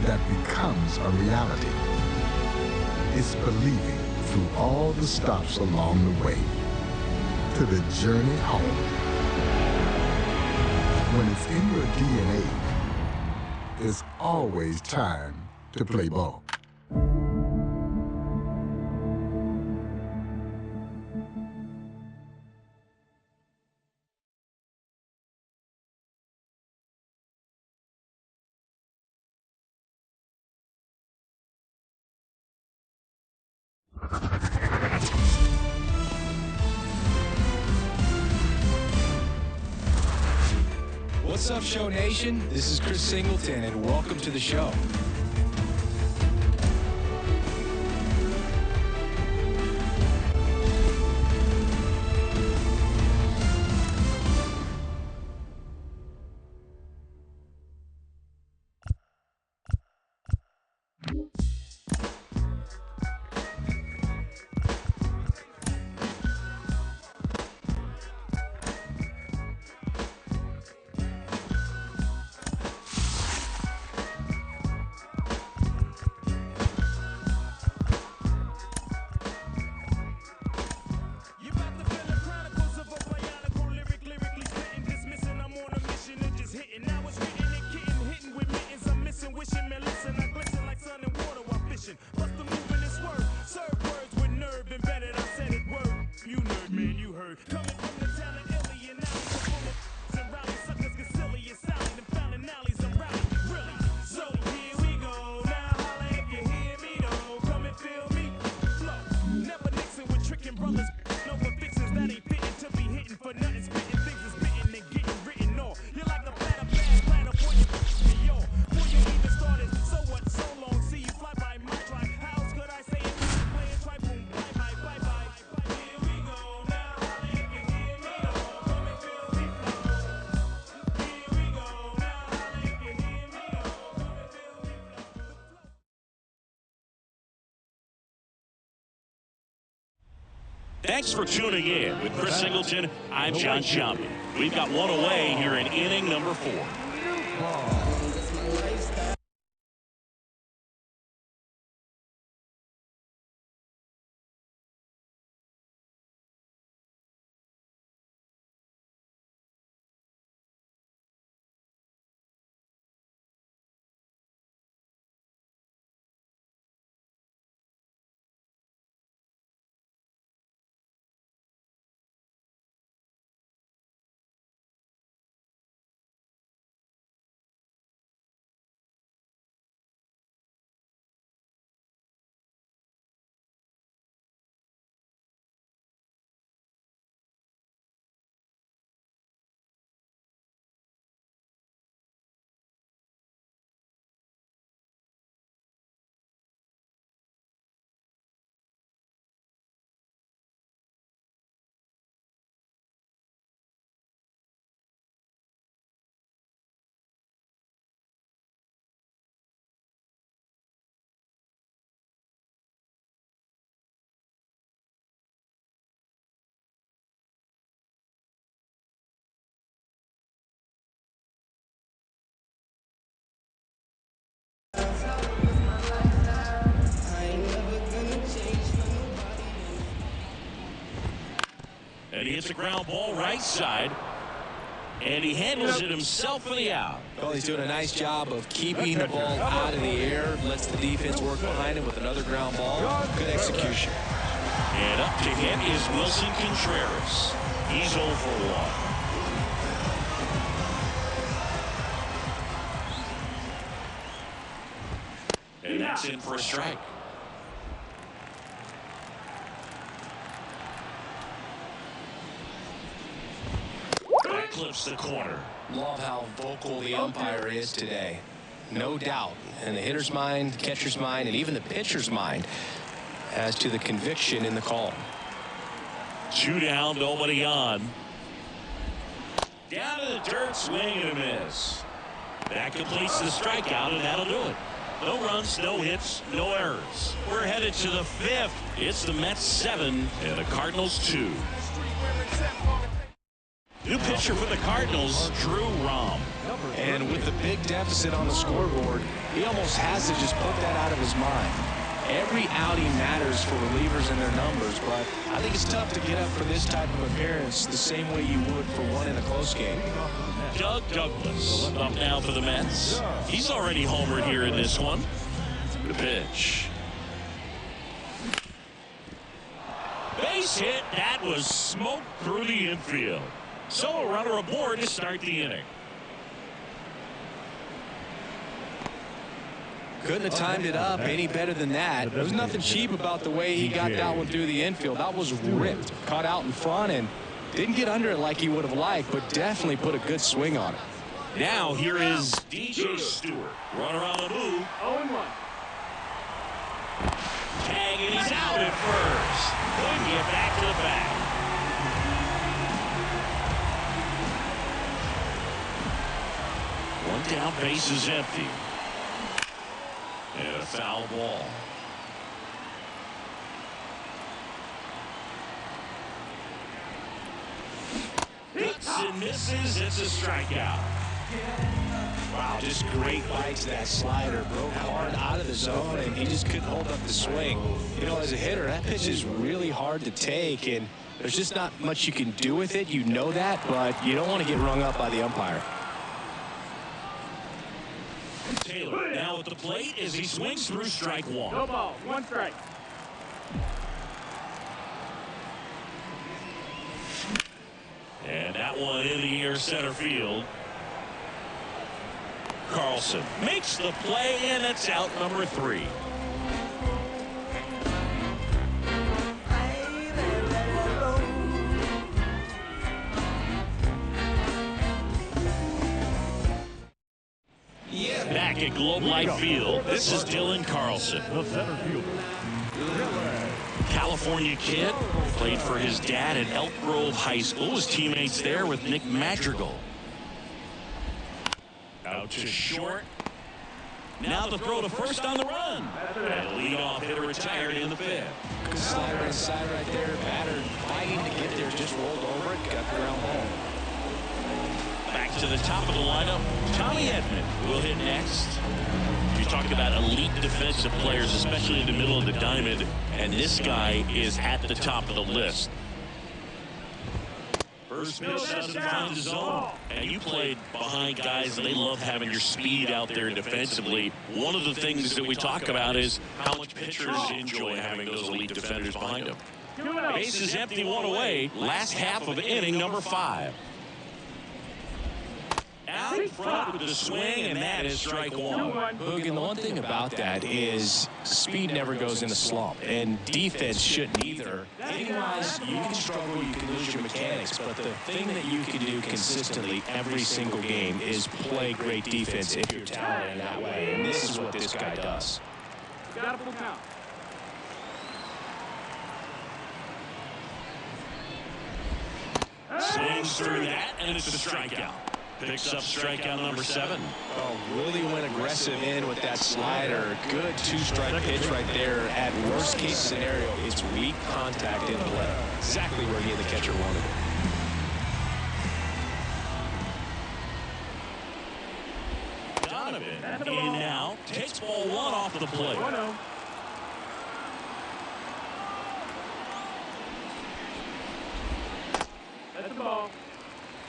that becomes a reality. It's believing through all the stops along the way to the journey home. When it's in your DNA, it's always time to play ball. What's up, Show Nation? This is Chris Singleton, and welcome to the show. Thanks for tuning in. With Chris Singleton, I'm John Champion. We've got one away here in inning number 4. And he hits a ground ball right side. And he handles it himself for the out. Well, he's doing a nice job of keeping the ball out of the air. Lets the defense work behind him with another ground ball. Good execution. And up to him is Wilson Contreras. He's 0 for 1. And that's in for a strike. That clips the corner. Love how vocal the umpire is today. No doubt. In the hitter's mind, catcher's mind, and even the pitcher's mind as to the conviction in the call. 2 down, nobody on. Down to the dirt, swing and a miss. That completes the strikeout, and that'll do it. No runs, no hits, no errors. We're headed to the 5th. It's the Mets 7 and the Cardinals 2. New pitcher for the Cardinals, Drew Rom. And with the big deficit on the scoreboard, he almost has to just put that out of his mind. Every outing matters for relievers and their numbers, but I think it's tough to get up for this type of appearance the same way you would for one in a close game. Doug Douglas up now for the Mets. He's already homered here in this one. The pitch. Base hit. That was smoked through the infield. So a runner aboard to start the inning. Couldn't have timed it up any better than that. There was nothing cheap about the way he got that one through the infield. That was ripped. Caught out in front and didn't get under it like he would have liked, but definitely put a good swing on it. Now here is DJ Stewart. Runner on the move. 0-1. Tag, and he's out at first. Couldn't get back to the back. One down, base is empty. And a foul ball. Hits and misses. It's a strikeout. Wow, just great bite to that slider. Broke hard out of the zone, and he just couldn't hold up the swing. You know, as a hitter, that pitch is really hard to take, and there's just not much you can do with it. You know that, but you don't want to get rung up by the umpire. Taylor now at the plate as he swings through strike one. No ball, 1 strike. And that one in the air center field. Carlson makes the play, and it's out number 3. Back at Globe Life Field, this is Dylan Carlson. The center fielder. California kid, played for his dad at Elk Grove High School. His teammates there with Nick Madrigal. Out to short. Now the throw to first on the run. And the leadoff hitter retired in the 5th. Good slider inside right there. Batter fighting to get there, just rolled over it, got the ground home. Back to the top of the lineup, Tommy Edman will hit next. You talk about elite defensive players, especially in the middle of the diamond, and this guy is at the top of the list. First pitch doesn't find the zone, and you played behind guys, and they love having your speed out there defensively. One of the things that we talk about is how much pitchers enjoy having those elite defenders behind them. Base is empty, 1 away. Last half of inning number 5. Out in front with the swing, and that is strike 1. Boog, and the one thing about that is speed never goes in a slump, and defense shouldn't either. Hitting-wise, you can struggle, you can lose your mechanics, but the thing that you can do consistently every single game is play great defense if you're talented in that way, and this is what this guy does. Got a full count. Swings through that, and it's a strikeout. Picks up strikeout number 7. Oh, really went aggressive in with that slider. Good 2-strike pitch right there. At worst case scenario, it's weak contact in play. Exactly where he and the catcher wanted it. Donovan in now, takes ball 1 off the plate. 1-0. That's the ball.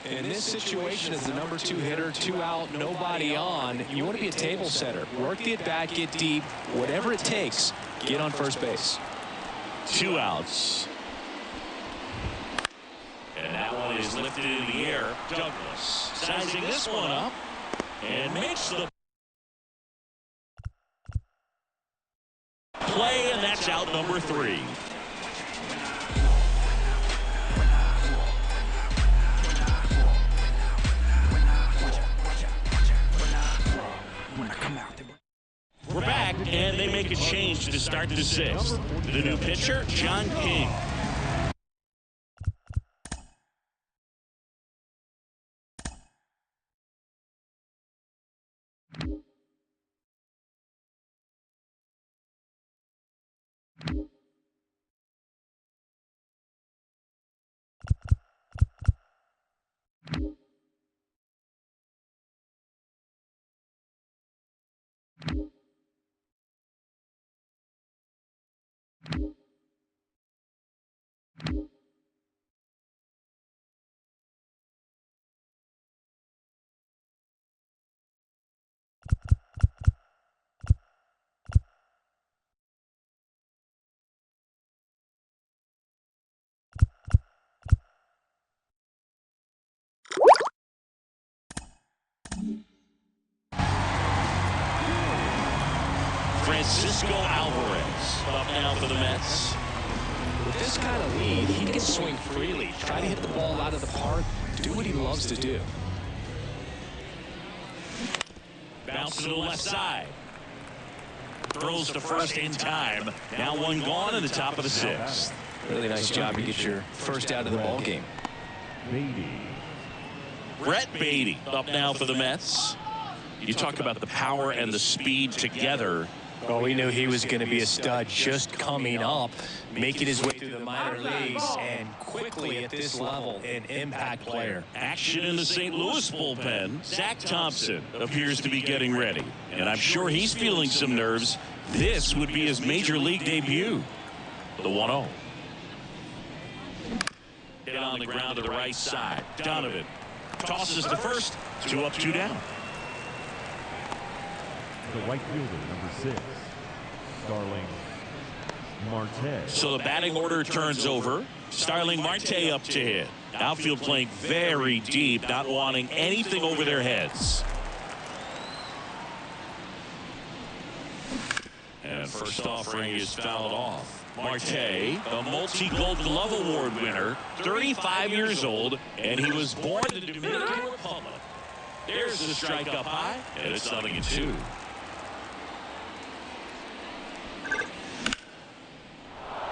In this situation, as the number 2 hitter, 2 out, nobody on, you want to be a table setter. Work the at-bat, get deep, whatever it takes, get on first base. 2 outs. And that one is lifted in the air. Douglas sizing this one up and makes the play, and that's out number 3. We're back, and they make a change to start the 6th. The new pitcher, John King. Francisco Alvarez up now for the Mets. With this kind of lead, he can swing freely, try to hit the ball out of the park, do what he loves to do. Bounce to the left side. Throws to first in time. Now one gone in the top of the sixth. Really nice job to get your first out of the ball game. Brett Beatty up now for the Mets. You talk about the power and the speed together. Well, we knew he was going to be a stud just coming up, making his way through the minor leagues, and quickly at this level, an impact player. Action in the St. Louis bullpen. Zach Thompson appears to be getting ready, and I'm sure he's feeling some nerves. This would be his major league debut. The 1-0. Hit on the ground to the right side. Donovan tosses to first. 2 up, 2 down. The right fielder, number 6, Starling Marte. So the batting order turns over. Starling Marte up to hit. Outfield playing very deep, not wanting anything over their heads. And first offering is fouled off. Marte, a multi-gold glove award winner, 35 years old, and he was born in the Dominican Republic. There's the strike up high, and it's 0-2.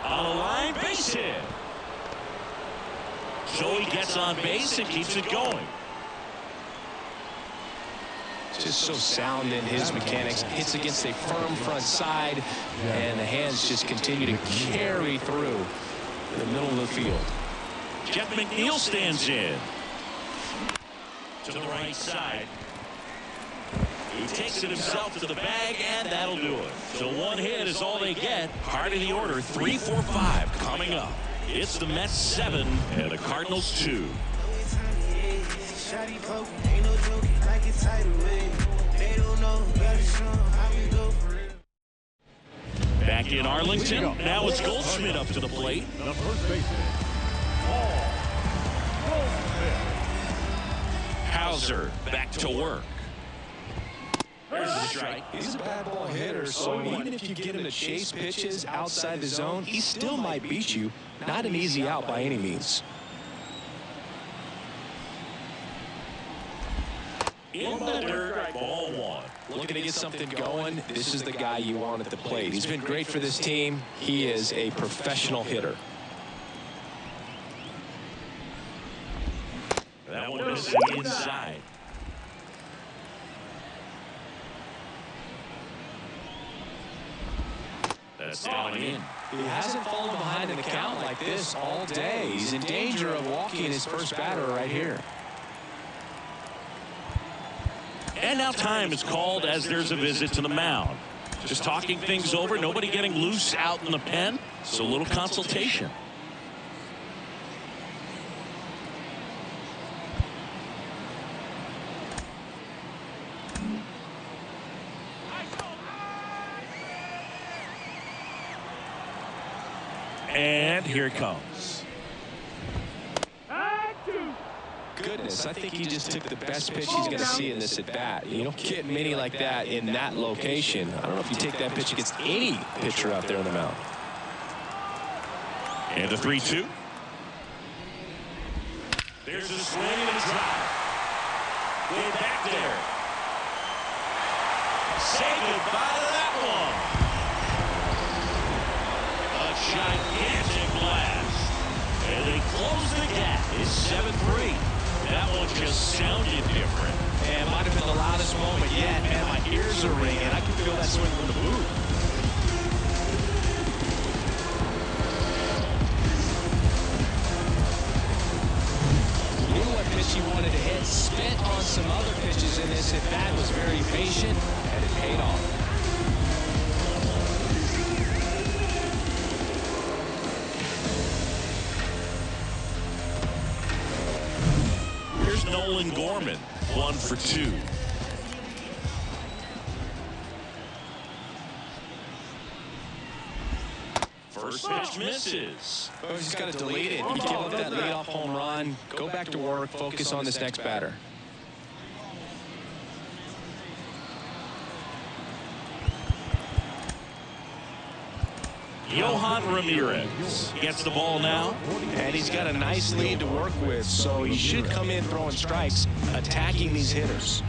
On the line, base hit. So he gets on base and keeps it going. Just so sound in his mechanics. Hits against a firm front side, and the hands just continue to carry through the middle of the field. Jeff McNeil stands in. To the right side. He takes it himself to the bag, and that'll do it. So one hit is all they get. Heart of the order, 3, 4, 5 coming up. It's the Mets 7 and the Cardinals 2. Back in Arlington, now it's Goldschmidt up to the plate. The first baseman, Hauser back to work. There's the strike. He's a bad ball hitter, so even if you get him to chase pitches outside the zone, he still might beat you. Not an easy out by any means. In the dirt, ball 1. Looking to get something going, this is the guy you want at the plate. He's been great for this team. He is a professional hitter. That one missing inside. That's down in. He hasn't fallen behind in the count like this all day. He's in danger of walking his first batter right here. And now time is called as there's a visit to the mound. Just talking things over, nobody getting loose out in the pen, so a little consultation. And here it comes. Goodness, I think he just took the best pitch he's going to see in this at bat. You don't get many like that in that location. I don't know if you take that pitch against any pitcher out there on the mound. And the 3-2. There's a swing and a drive. Way back there. Say goodbye to that one. A gigantic blast. And they close the gap. It's 7-3. That one just sounded different. And might have been the loudest moment yet. Man, my ears are ringing. I can feel that swing from the booth. Knew what pitch he wanted to hit. Spent on some other pitches in this at bat. Was very patient, and it paid off. Nolan Gorman, 1 for 2. First pitch misses. Oh, he's just got to delete it. You give up that leadoff home run. Go back to work. Focus on this next batter. Johan Ramirez gets the ball now. And he's got a nice lead to work with, so he should come in throwing strikes, attacking these hitters.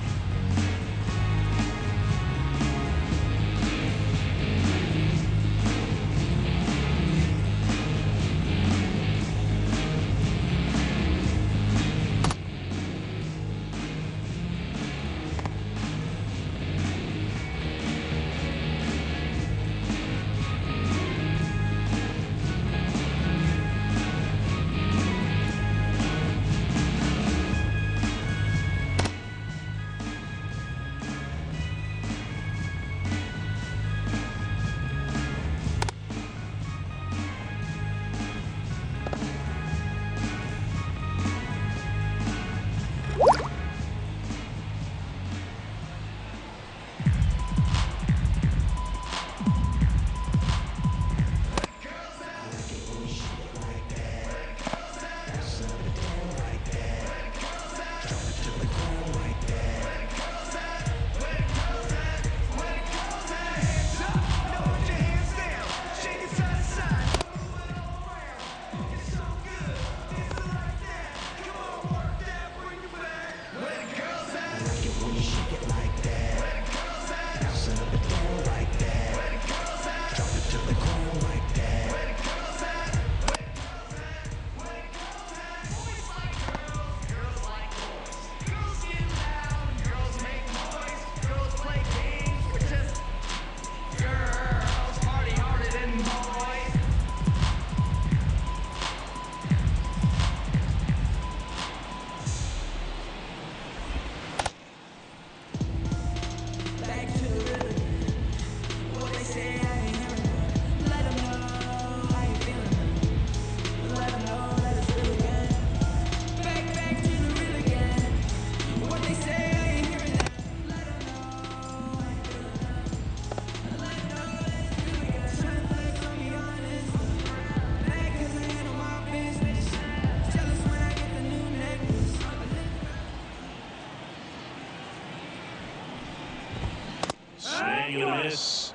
Swing and a miss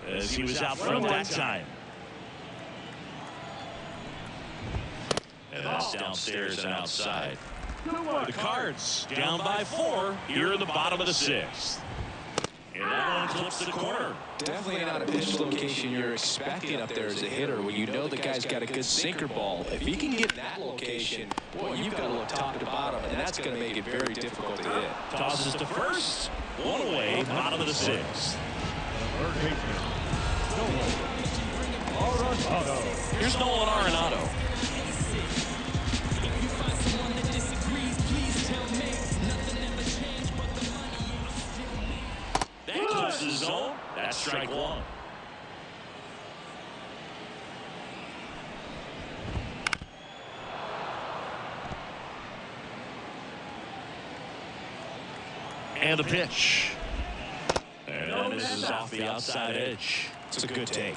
as he was out front that time. And that's downstairs and outside. The Cards down by 4 here in the bottom of the 6th. And that one clips the corner. Definitely not a pitch location you're expecting up there as a hitter when you know the guy's got a good sinker ball. If he can get that location, boy, you've got to look top to bottom, and that's going to make it very difficult to hit. Tosses to first. One away, bottom of the 6th. Third baseman, Nolan Arenado. Here's Nolan Arenado. That clips the zone. That's strike 1. And a pitch. And that misses off the outside edge. It's a good take.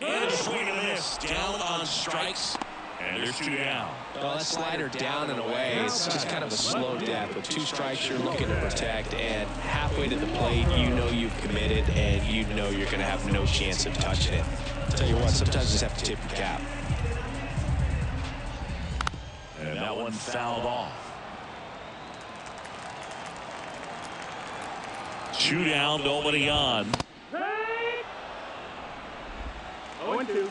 And a swing and a miss. Down on strikes. And there's 2 down. Well, that slider down and away, it's just kind of a slow death. With 2 strikes, you're looking to protect, and halfway to the plate, you know you've committed, and you know you're going to have no chance of touching it. Tell you what, sometimes you just have to tip your cap. And that one fouled off. 2 down, nobody on. 0-2.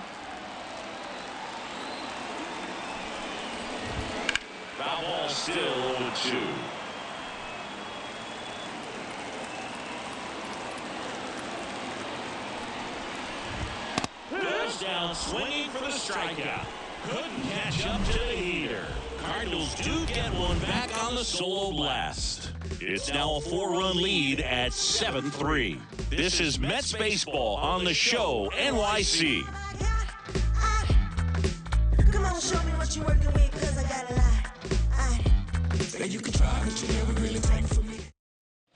Foul ball still 0-2. Goes down swinging for the strikeout. Couldn't catch up to the heater. Cardinals do get one back on the solo blast. It's now a 4-run lead at 7-3. This is Mets baseball on the show NYC. Come on, show me what you're working with, 'cause I got a lot. And you can try, but you never really take for me.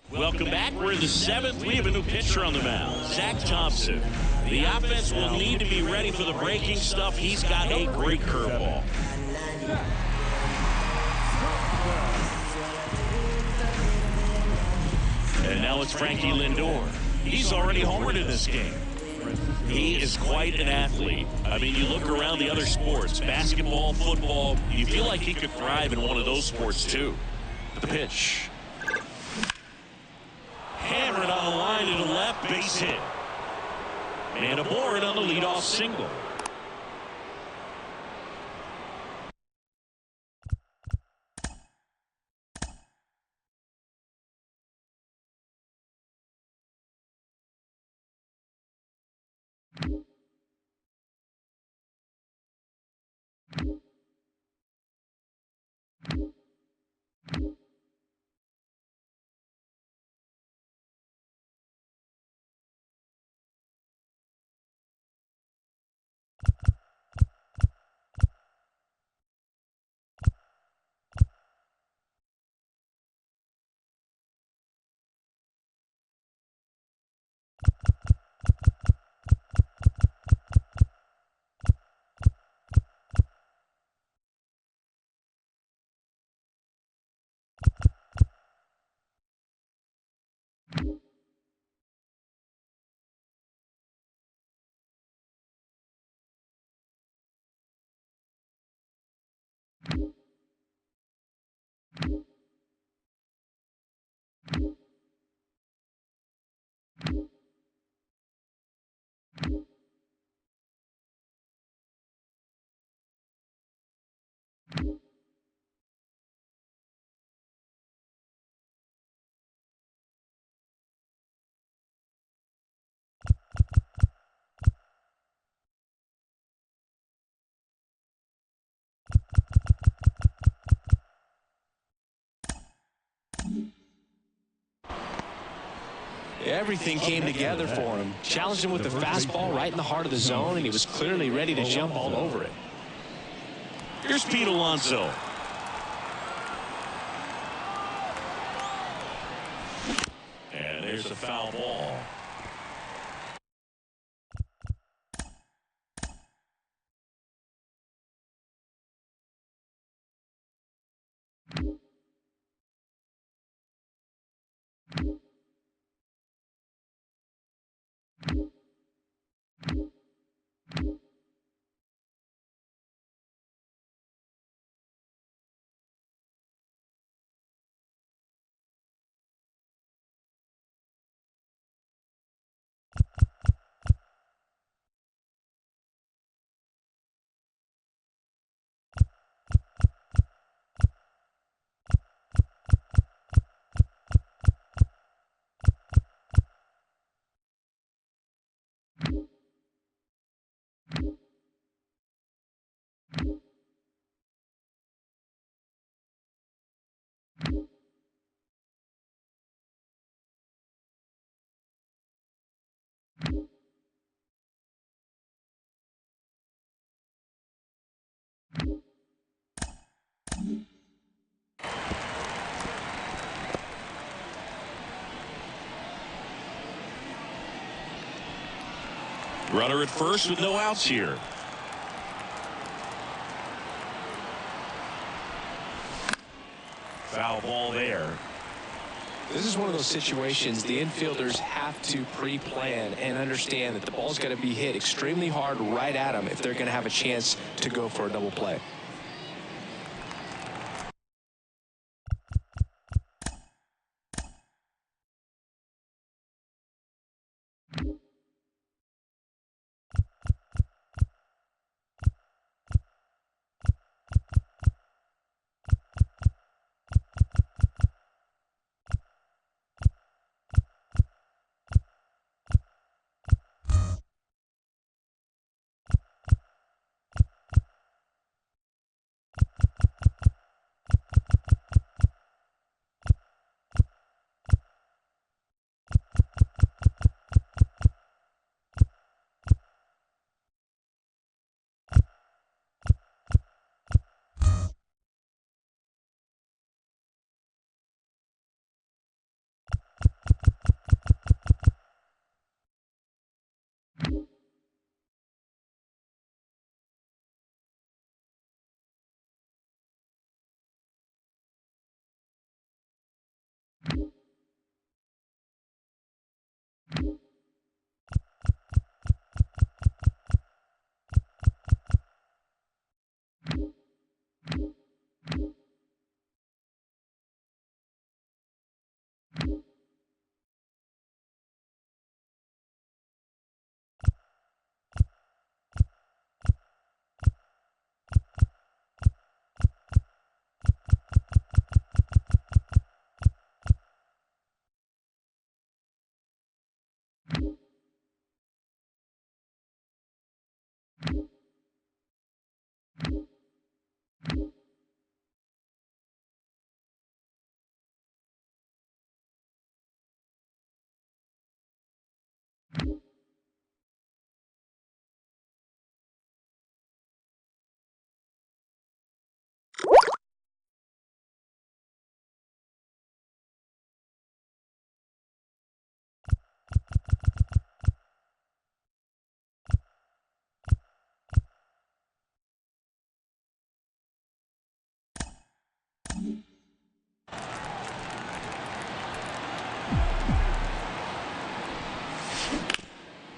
Welcome back. We're in the 7th. We have a new pitcher on the mound, Zach Thompson. The offense will need to be ready for the breaking stuff. He's got a great curveball. And now it's Frankie Lindor. He's already homered in this game. He is quite an athlete. I mean, you look around the other sports, basketball, football, you feel like he could thrive in one of those sports too. The pitch. Hammered on the line to the left, base hit. Man aboard on the leadoff single. Everything came together for him. Challenged him with the fastball right in the heart of the zone, and he was clearly ready to jump all over it. Here's Pete Alonso. And there's a foul ball. Runner at first with no outs here. Foul ball there. This is one of those situations the infielders have to pre-plan and understand that the ball's got to be hit extremely hard right at them if they're going to have a chance to go for a double play.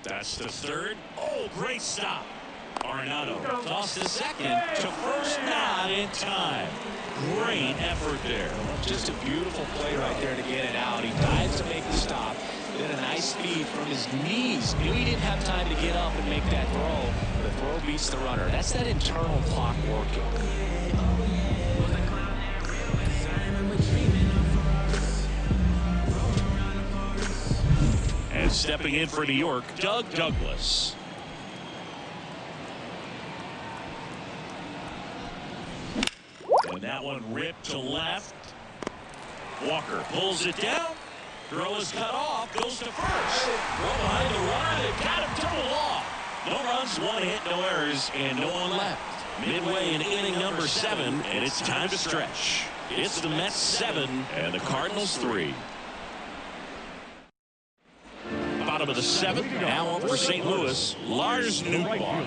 That's the third. Oh, great stop. Arenado tossed to second to first, not in time. Great effort there. Just a beautiful play right there to get it out. He dives to make the stop. Did a nice speed from his knees. Knew he didn't have time to get up and make that throw. The throw beats the runner. That's that internal clock working. And stepping in for New York, Doug Douglas. And that one ripped to left. Walker pulls it down. Throw is cut off. Goes to first. Throw behind the runner. They got him doubled off. No runs, one hit, no errors, and no one left. Midway in inning number 7, and it's time to stretch. It's the Mets 7 and the Cardinals 3. Bottom of the 7th, now up for St. Louis, Lars Nootbaar.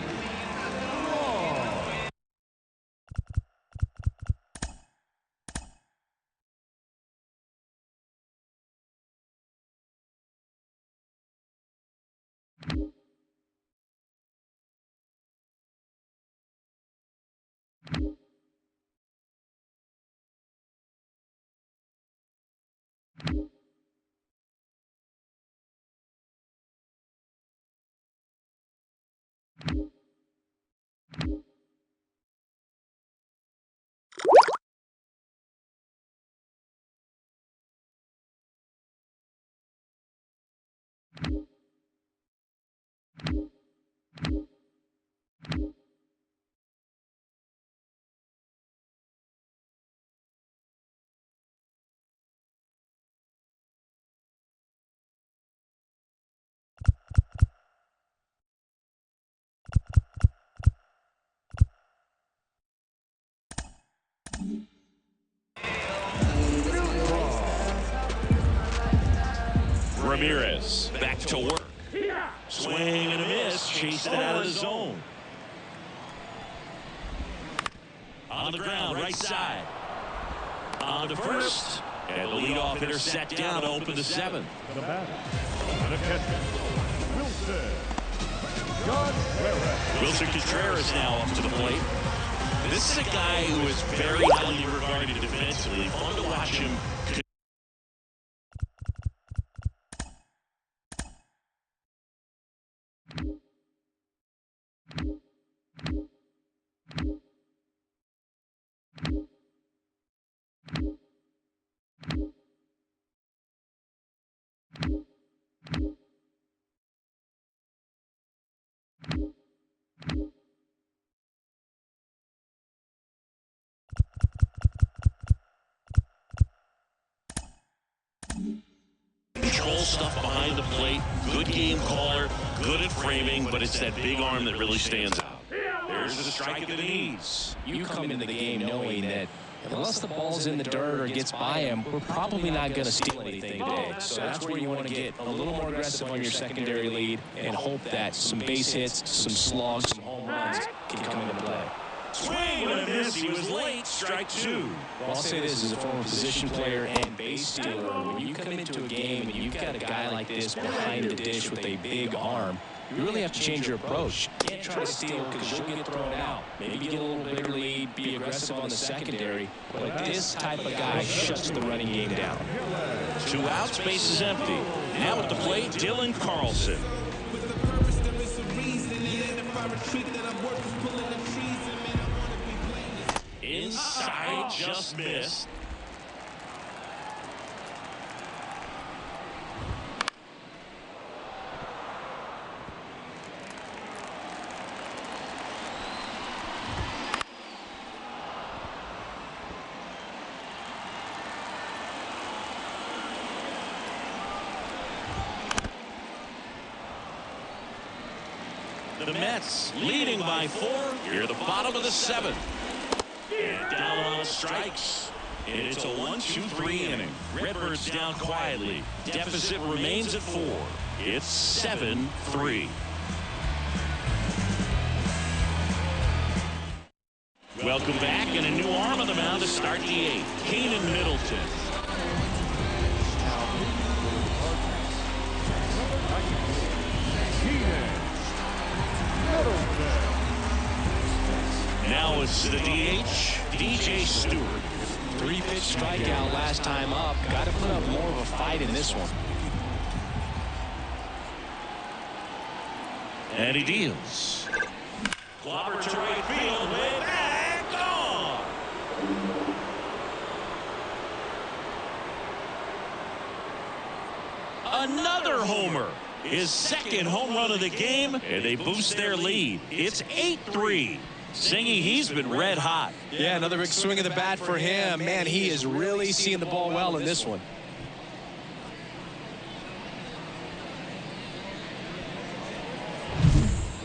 Ramirez back to work. Swing and a miss. Chased it out of the zone. On the ground, right side. On to first. And the leadoff hitter set down to open the 7th. The batter, and a catcher, Wilson Contreras now up to the plate. This is a guy who is very highly regarded defensively. Fun to watch him. Control stuff behind the plate. Good game caller. Good at framing, but it's that big arm that really stands out. There's the strike at the knees. You come into the game knowing that unless the ball's in the dirt or gets by him, we're probably not going to steal anything today. So that's where you want to get a little more aggressive on your secondary lead and hope that some base hits, some slugs, some home runs can come into play. Swing and a miss. He was late. Strike 2. Well, I'll say this as a former position player and base stealer. When you come into a game and you've got a guy like this behind the dish with a big arm, you really have to change your approach. You can't try to steal because you'll get thrown out. Maybe get a little bigger lead, be aggressive on the secondary. But this type of guy shuts the running game down. 2 outs, base is empty. Now at the plate, Dylan Carlson. Inside, just missed. The Mets leading by 4 here at the bottom of the 7th. And down on strikes. And it's a 1-2-3 inning. Redbirds down quietly. Deficit remains at 4. It's 7-3. Welcome back, and a new arm on the mound to start the 8th. Keenan Middleton. Now it's the DH, DJ Stewart. 3-pitch strikeout last time up. Got to put up more of a fight in this one. And he deals. Clobber to right field, way back, gone. Another homer. His second home run of the game, and they boost their lead. It's 8-3. Singy, he's been red hot. Yeah, another big swing of the bat for him. Man, he is really seeing the ball well in this one.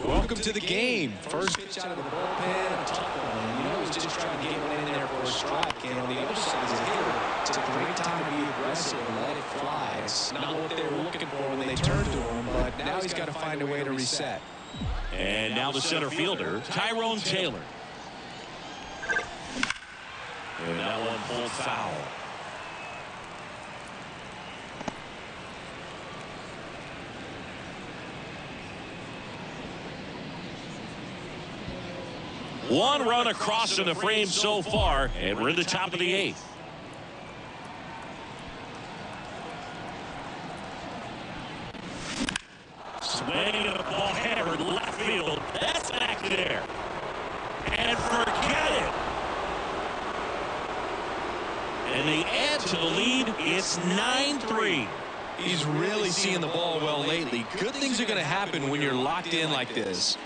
Welcome to the game. First pitch out of the bullpen, tough one. You know, he's just trying to get one in there for a strike. And on the other side is a hitter. It's a great time to be aggressive and let it fly. It's not what they were looking for when they turned to him, but now he's got to find a way to reset. And now the center fielder, Tyrone Taylor. And that one pulled foul. One run across in the frame so far, and we're in the top of the 8th. Swinging a ball hammered left field. That's back there. And forget it. And they add to the lead. It's 9-3. He's really seeing the ball well lately. Good things are going to happen when you're locked in like this.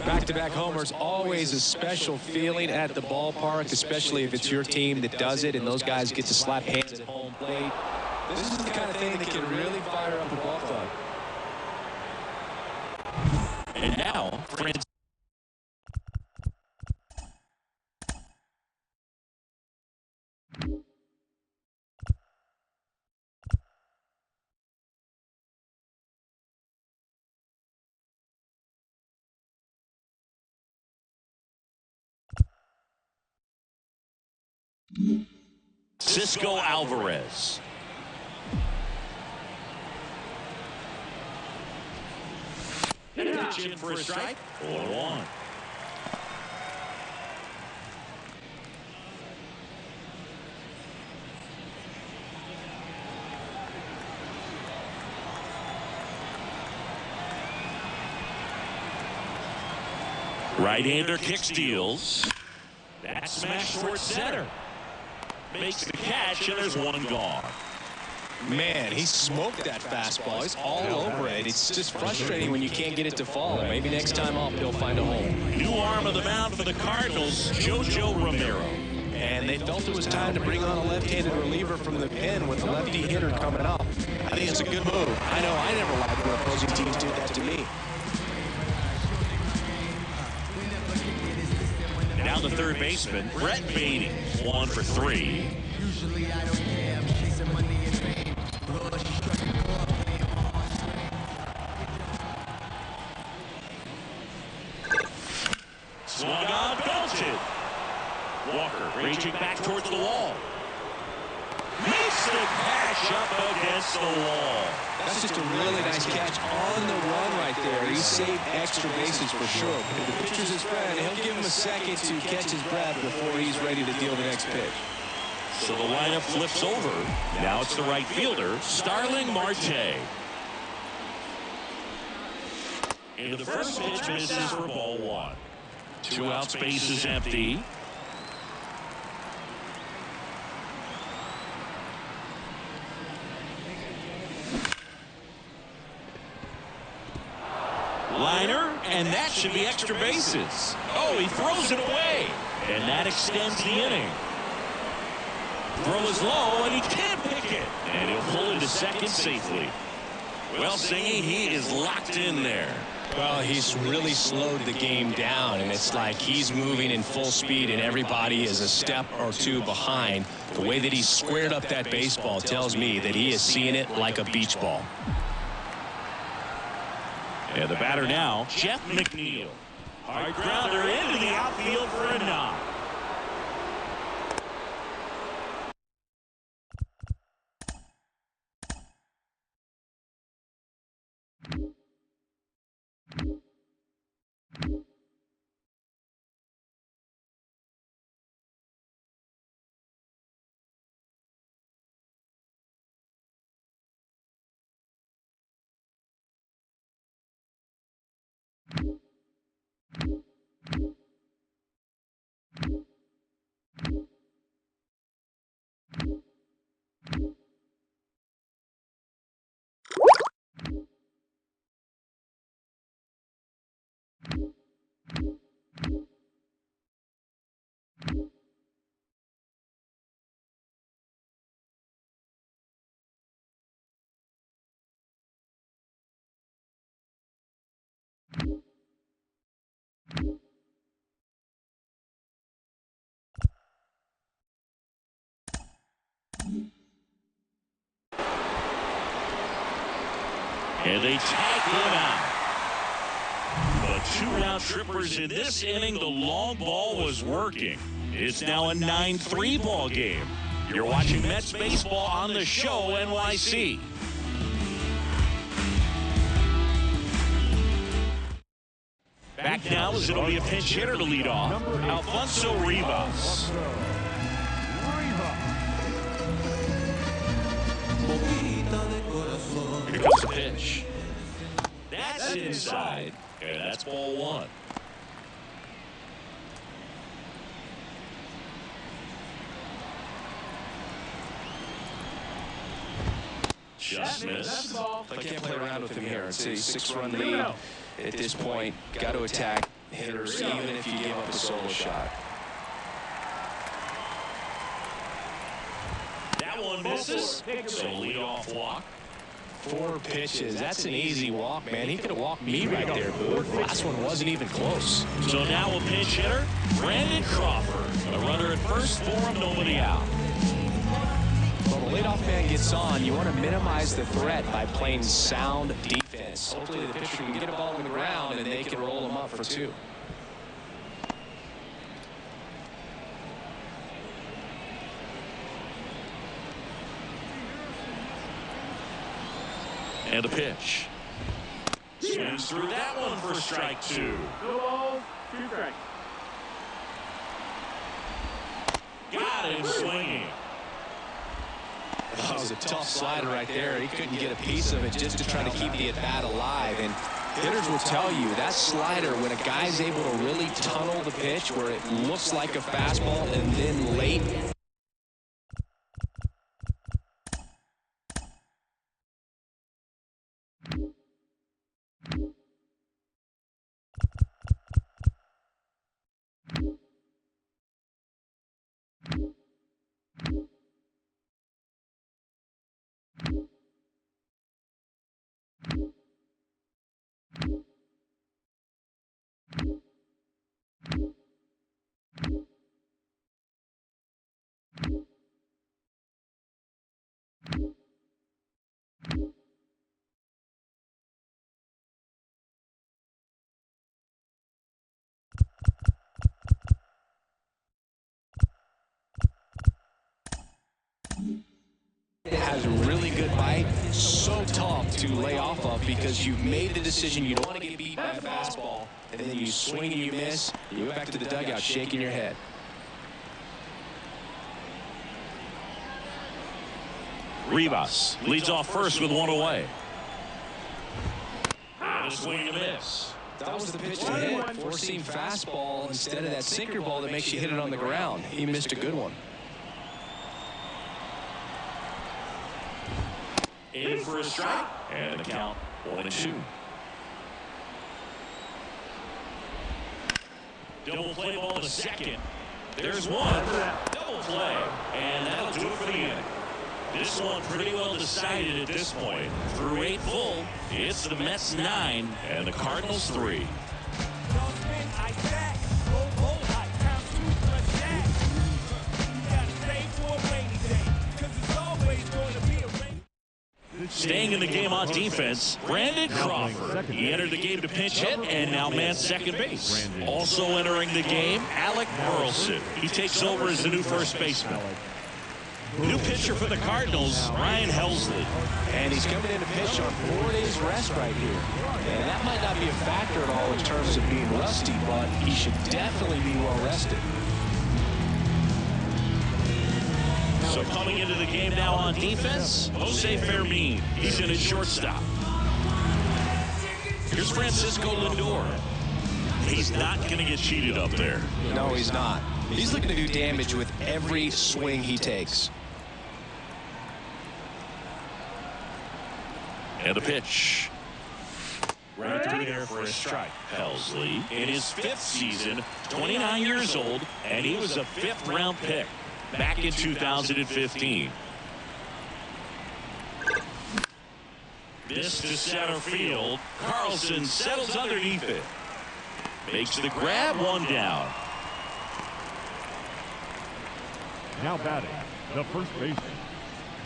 Back-to-back homers, always a special feeling at the ballpark, especially if it's your team that does it and those guys get to slap hands at home plate. This is the kind of thing that can really fire up a ball club. And now, friends. Cisco Alvarez. Pitch in for a strike. 4-1. Right-hander kick steals. That smash towards center. Makes the catch, and there's one gone. Man, he smoked that fastball. He's all over it. It's just frustrating when you can't get it to fall. Maybe next time up, he'll find a home. New arm of the mound for the Cardinals, JoJo Romero. And they felt it was time to bring on a left-handed reliever from the pen with a lefty hitter coming up. I think it's a good move. I know I never liked when opposing teams did that to me. Now the third baseman, Brett Beatty, 1 for 3. Usually I don't care, I'm chasing money and fame. Lord, she struck me off. Swung on, belted. Walker raging back towards the wall. Makes the catch up against the wall. That's just a really nice catch on the run right there. He saved extra bases for sure. If the pitcher's his friend, he'll give him a second to catch his breath before he's ready to deal the next pitch. So the lineup flips over. Now it's the right fielder, Starling Marte. And the first pitch misses for ball 1. 2 outs, base is empty. Liner, and that should be extra bases. Oh, he throws it away, and that extends the inning. Throw is low, and he can't pick it. And he'll pull into second safely. Well, Singy, he is locked in there. Well, he's really slowed the game down, and it's like he's moving in full speed, and everybody is a step or two behind. The way that he squared up that baseball tells me that he is seeing it like a beach ball. And the batter now, Jeff McNeil. Hard grounder into the outfield for a knock. And they tag him out. But 2 round trippers in this inning. The long ball was working. It's now a 9-3 ball game. You're watching Mets baseball on the show, NYC. Back now as it'll be a pinch hitter to lead off. Alfonso Rivas. Here comes the pitch. That's inside. And that's ball 1. Just missed. I can't play around with him here. It's a 6-run lead. At this point, got to attack hitters even if you give up a solo shot. That one misses. So leadoff walk. 4 pitches. That's an easy walk, man. He could have walked me right there, Boo. Last one wasn't even close. So now a pinch hitter, Brandon Crawford. A runner at first for him, nobody out. When the leadoff man gets on, you want to minimize the threat by playing sound defense. Hopefully the pitcher can get a ball on the ground and they can roll him up for 2. And a pitch. Swings through that one for strike 2. 2 balls, 2 strikes. Got him swinging. That was a tough slider right there. He couldn't get a piece of it just to try to keep the at-bat alive. And hitters will tell you that slider, when a guy's able to really tunnel the pitch where it looks like a fastball and then late, has a really good bite, so tough to lay off of because you've made the decision you don't want to get beat by a fastball, and then you swing and you miss, and you go back to the dugout shaking your head. Rivas leads off first with 1 away. And a swing and a miss. That was the pitch to hit, four-seam fastball instead of that sinker ball that makes you hit it on the ground. He missed a good one. In for a strike. And the count 1-2. Double play ball to second. There's one. Double Double play, and that'll do it for the inning. This one pretty well decided at this point. Through 8 full, it's the Mets 9 and the Cardinals 3. Staying in the game on defense, Brandon Crawford. He entered the game to pinch hit and now man second base. Also entering the game, Alec Burleson. He takes over as the new first baseman. New pitcher for the Cardinals, Ryan Helsley. And he's coming in to pitch on 4 days rest right here. And that might not be a factor at all in terms of being rusty, but he should definitely be well rested. So coming into the game now on defense, Jose Fermin. He's in at shortstop. Here's Francisco Lindor. He's not going to get cheated up there. No, he's not. He's looking to do damage with every swing he takes. And the pitch. Right through there for a strike. Helsley in his 5th season, 29 years old, and he was a 5th-round pick back in 2015. This to center field. Carlson settles underneath it. Makes the grab, 1 down. Now batting, the first baseman,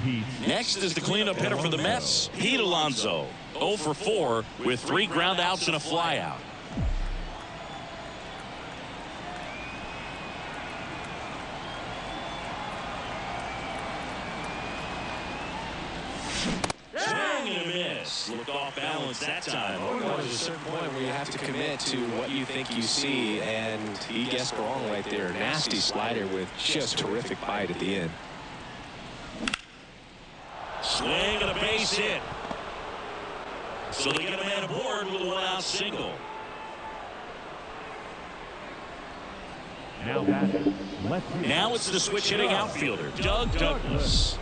Pete. Next is the cleanup hitter for the Mets, Pete Alonso. 0 for 4 with 3 ground outs and a flyout. Swing and a miss. Looked off balance that time. There's a certain point where you have to commit to what you think you see, and he guessed wrong right there. Nasty slider with just terrific bite at the end. Swing and a base hit. So they get a man aboard with a 1-out single. Now batting, left field. Now it's the switch hitting outfielder, Doug Douglas.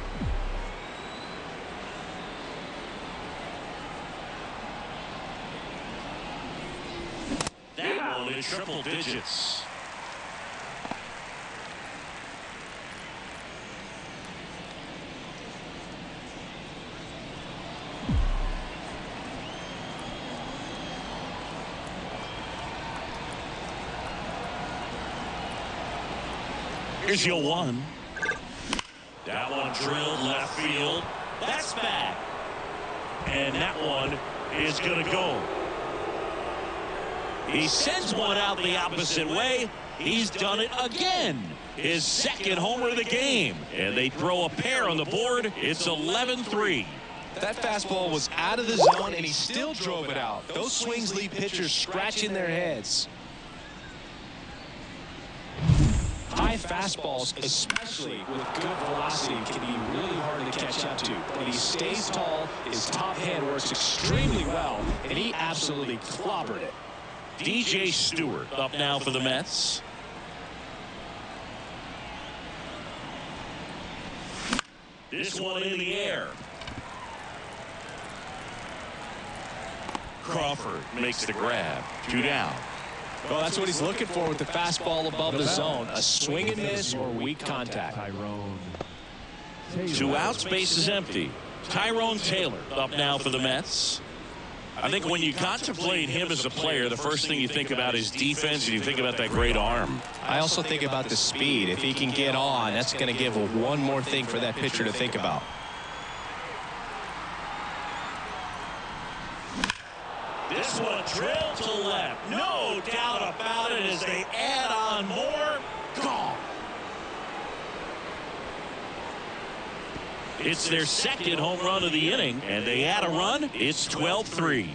That one in triple digits. Here's your 1. That one drilled left field. That's back. And that one is going to go. He sends one out the opposite way. He's done it again. His 2nd homer of the game. And they throw a pair on the board. It's 11-3. That fastball was out of the zone, and he still drove it out. Those swings leave pitchers scratching their heads. High fastballs, especially with good velocity, can be really hard to catch up to. But he stays tall, his top hand works extremely well, and he absolutely clobbered it. DJ Stewart up now for the Mets. This one in the air. Crawford makes the grab. 2 down. Well, that's what he's looking for with the fastball above the zone. A swing and miss or weak contact. Tyrone. 2 outs, base is empty. Tyrone Taylor up now for the Mets. I think when you contemplate him as a player, the first thing you think about is defense, and you think about that great arm. I also think about the speed. If he can get on, that's going to give one more thing for that pitcher to think about. This one drilled to left. No doubt about it as they add on more. Gone. It's their 2nd home run of the inning, and they add a run. It's 12-3.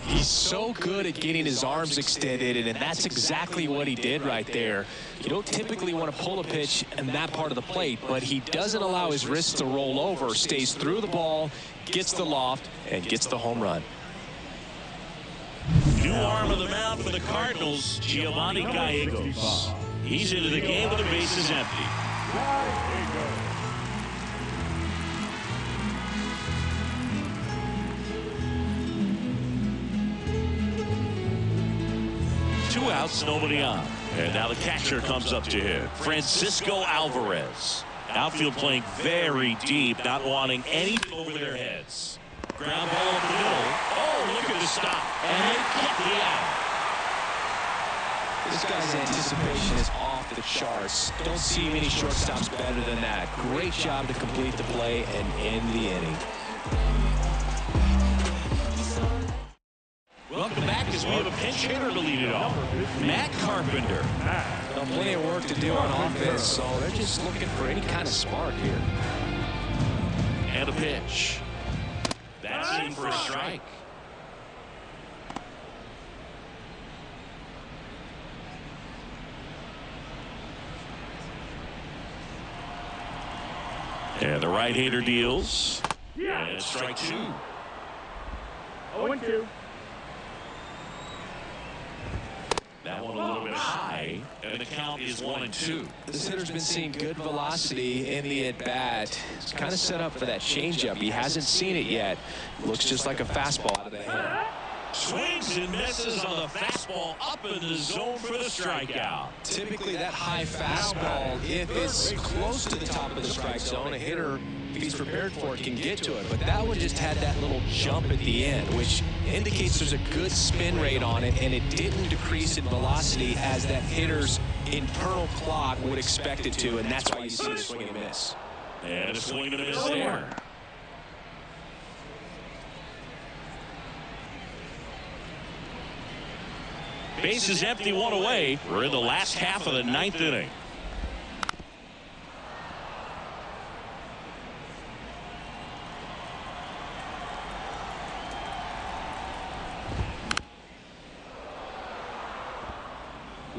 He's so good at getting his arms extended, and that's exactly what he did right there. You don't typically want to pull a pitch in that part of the plate, but he doesn't allow his wrists to roll over, stays through the ball, gets the loft, and gets the home run. New arm of the mound for the Cardinals, Giovanni Gallegos. He's into the game with the bases empty. Two outs, nobody on. And now the catcher comes up to hit. Francisco Alvarez. Outfield playing very deep, not wanting anything over their heads. Ground ball up the middle. Oh, look at the stop. And they get the out. This guy's anticipation is off the charts. Don't see many shortstops better than that. Great job to complete the play and end the inning. Welcome back as we have a pinch hitter to lead it off. Matt Carpenter. Well, plenty of work to do on offense, so they're just looking for any kind of spark here. And a pitch. That's in for a strike. And the right-hander deals. And strike two. 0-2. That one a little bit high, and the count is 1-2. This hitter's been seeing good velocity in the at-bat. It's kind of set up for that changeup. He hasn't seen it yet. Looks just like a fastball out of the hand. Swings and misses on the fastball up in the zone for the strikeout. Typically, that high fastball, if it's close to the top of the strike zone, a hitter, if he's prepared for it, can get to it. But that one just had that little jump at the end, which indicates there's a good spin rate on it, and it didn't decrease in velocity as that hitter's internal clock would expect it to, and that's why you see the swing and miss. And a swing and a miss there. Base is empty, one away. We're in the last half of the ninth inning.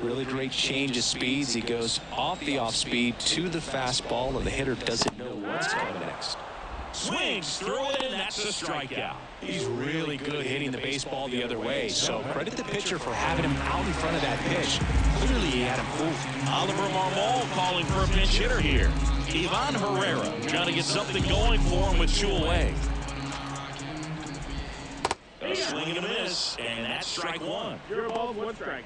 Really great change of speeds. He goes off the off speed to the fastball, and the hitter doesn't know what's coming next. Swings, throw it in, that's a strikeout. He's really good hitting the baseball the other way, so credit the pitcher for having him out in front of that pitch. Clearly he had him fooled. Oliver Marmol calling for a pinch hitter here. Ivan Herrera trying to get something going for him with two away. A swing and a miss, and that's strike one. 0 balls, 1 strike.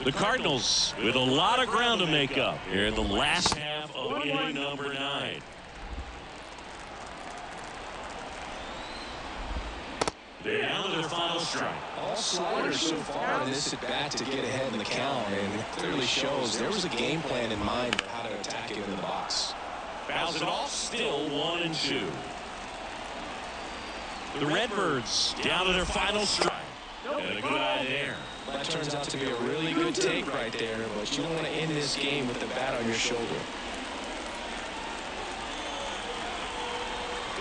The Cardinals with a lot of ground to make up here in the last half of inning number 9. They're down to their final strike. All sliders so far in this at-bat to get ahead in the count, and it clearly shows there was a game plan in mind for how to attack it in the box. Fouls it off, still 1-2. The Redbirds down to their final strike. And a good eye there. That turns out to be a really good take right there, but you don't want to end this game with the bat on your shoulder.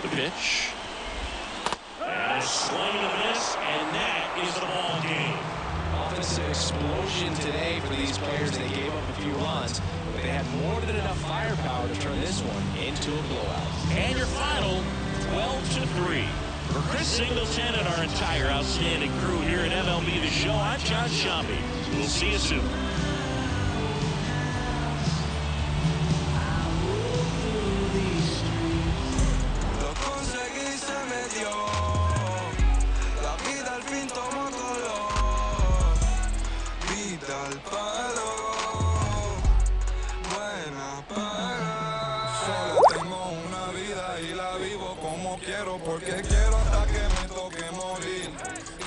The pitch. And a swing and a miss, and that is the ball game. Offensive explosion today for these players. They gave up a few runs, but they had more than enough firepower to turn this one into a blowout. And your final, 12-3. For Chris Singleton and our entire outstanding crew here at MLB The Show, I'm John Shambi. We'll see you soon. Lo conseguí, se me dio. La vida al fin tomó color. Vida al palo. Buena paga. Solo tengo una vida y la vivo como quiero porque quiero hasta que me toque morir.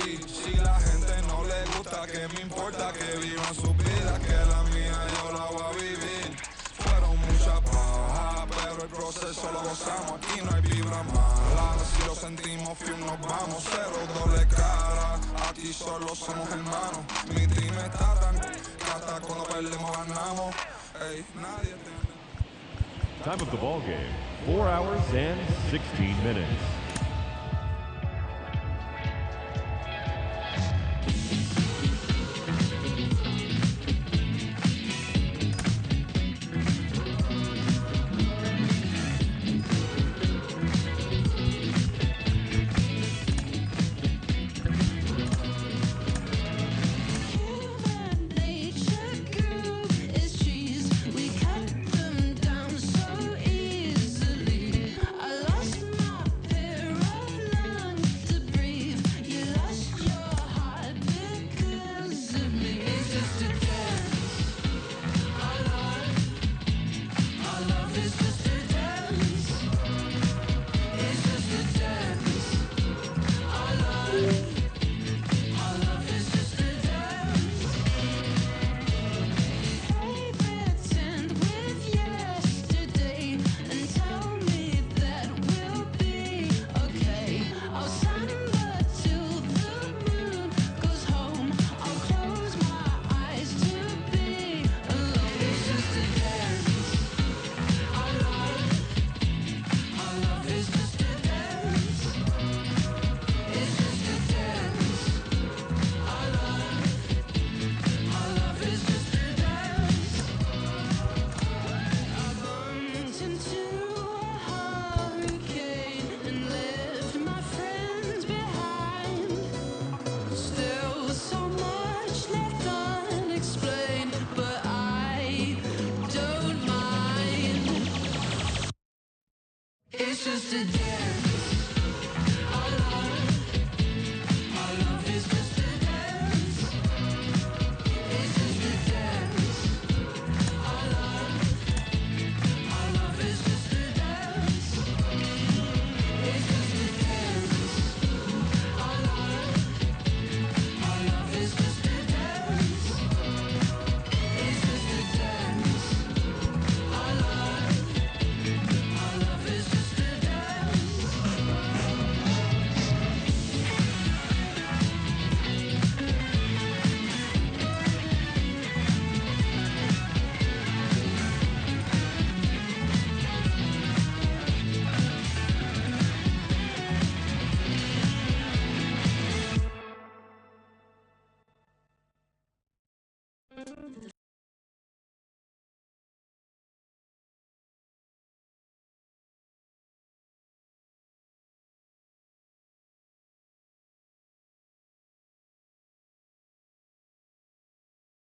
Y si la gente no le gusta, que me importa que vivan sus vidas, que la mía yo la voy a vivir. Fueron muchas bajas, pero el proceso lo gozamos. Aquí no hay vibra mala. Si lo sentimos, fiel nos vamos. Cero doble cara. Aquí solo somos hermanos. Mi team está tan hasta cuando perdemos ganamos. Ey, nadie te... Time of the ball game, 4 hours and 16 minutes.